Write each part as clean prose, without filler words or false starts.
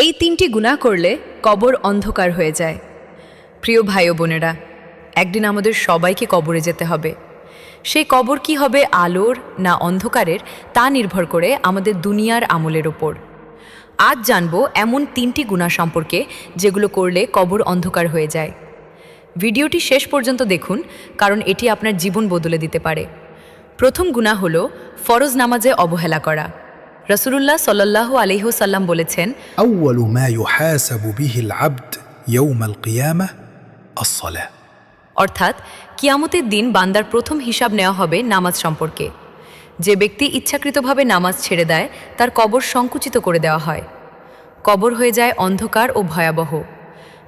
এই তিনটি গুনাহ করলে কবর অন্ধকার হয়ে যায়। প্রিয় ভাই ও বোনেরা, একদিন আমাদের সবাইকে কবরে যেতে হবে। সেই কবর কি হবে, আলোর না অন্ধকারের, তা নির্ভর করে আমাদের দুনিয়ার আমলের ওপর। আজ জানবো এমন তিনটি গুনাহ সম্পর্কে যেগুলো করলে কবর অন্ধকার হয়ে যায়। ভিডিওটি শেষ পর্যন্ত দেখুন, কারণ এটি আপনার জীবন বদলে দিতে পারে। প্রথম গুনাহ হলো ফরজ নামাজে অবহেলা করা। রাসূলুল্লাহ সাল্লাল্লাহু আলাইহি ওয়াসাল্লাম বলেছেন, أول ما يحاسب به العبد يوم القيامة الصلاة। অর্থাৎ কিয়ামতের দিন বান্দার প্রথম হিসাব নেওয়া হবে নামাজ সম্পর্কে। যে ব্যক্তি ইচ্ছাকৃতভাবে নামাজ ছেড়ে দেয় তার কবর সংকুচিত করে দেওয়া হয়। কবর হয়ে যায় অন্ধকার ও ভয়াবহ।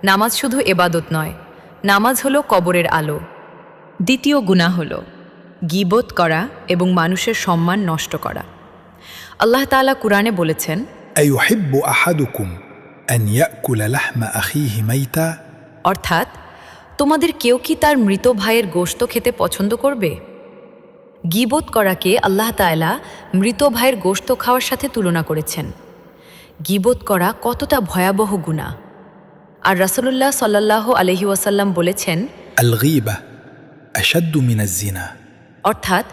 নামাজ শুধু এবাদত নয়, নামাজ হলো কবরের আলো। দ্বিতীয় গুনাহ হলো গীবত করা এবং মানুষের সম্মান নষ্ট করা। আল্লাহ তাআলা কুরআনে বলেছেন, أيحب أحدكم أن يأكل لحم أخيه ميتا؟ অর্থাৎ তোমাদের কেউ কি তার মৃত ভাইয়ের গোশত খেতে পছন্দ করবে? গীবত করাকে আল্লাহ তাআলা মৃত ভাইয়ের গোশত খাওয়ার সাথে তুলনা করেছেন। গীবত করা কতটা ভয়াবহ গুনাহ। আর রাসূলুল্লাহ সাল্লাল্লাহু আলাইহি ওয়াসাল্লাম বলেছেন, الغيبة أشد من الزنا। অর্থাৎ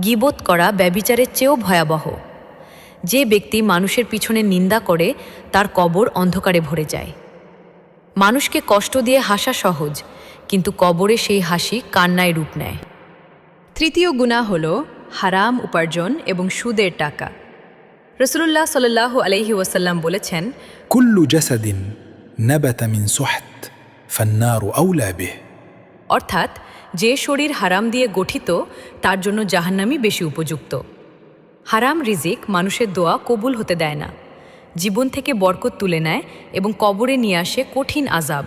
গীবত করা ব্যভিচারের চেয়েও ভয়াবহ। যে ব্যক্তি মানুষের পিছনে নিন্দা করে তার কবর অন্ধকারে ভরে যায়। মানুষকে কষ্ট দিয়ে হাসা সহজ, কিন্তু কবরে সেই হাসি কান্নায় রূপ নেয়। তৃতীয় গুনাহ হলো হারাম উপার্জন এবং সুদের টাকা। রাসূলুল্লাহ সাল্লাল্লাহু আলাইহি ওয়াসাল্লাম বলেছেন, كل جسد نبت من سحت فالنار أولى به। অর্থাৎ যে শরীর হারাম দিয়ে গঠিত তার জন্য জাহান্নামই বেশি উপযুক্ত। হারাম রিজিক মানুষের দোয়া কবুল হতে দেয় না, জীবন থেকে বরকত তুলে নেয় এবং কবরে নিয়ে আসে কঠিন আযাব।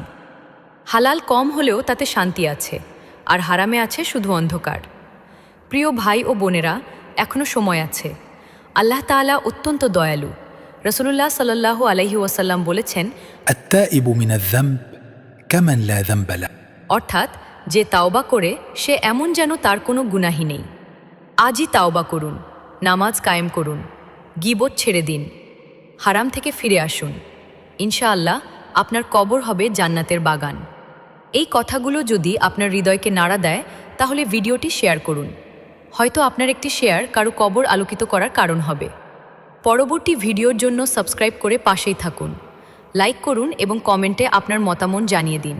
হালাল কম হলেও তাতে শান্তি আছে, আর হারামে আছে শুধু অন্ধকার। প্রিয় ভাই ও বোনেরা, এখনও সময় আছে। আল্লাহ তাআলা অত্যন্ত দয়ালু। রাসূলুল্লাহ সাল্লাল্লাহু আলাইহি ওয়াসাল্লাম বলেছেন, التائب من الذنب كمن لا ذنب له। অর্থাৎ যে তাওবা করে সে এমন যেন তার কোনো গুনাহই নেই। আজই তাওবা করুন, নামাজ কায়েম করুন, গীবত ছেড়ে দিন, হারাম থেকে ফিরে আসুন। ইনশাআল্লাহ আপনার কবর হবে জান্নাতের বাগান। এই কথাগুলো যদি আপনার হৃদয়কে নাড়া দেয় তাহলে ভিডিওটি শেয়ার করুন। হয়তো আপনার একটি শেয়ার কারো কবর আলোকিত করার কারণ হবে। পরবর্তী ভিডিওর জন্য সাবস্ক্রাইব করে পাশেই থাকুন, লাইক করুন এবং কমেন্টে আপনার মতামত জানিয়ে দিন।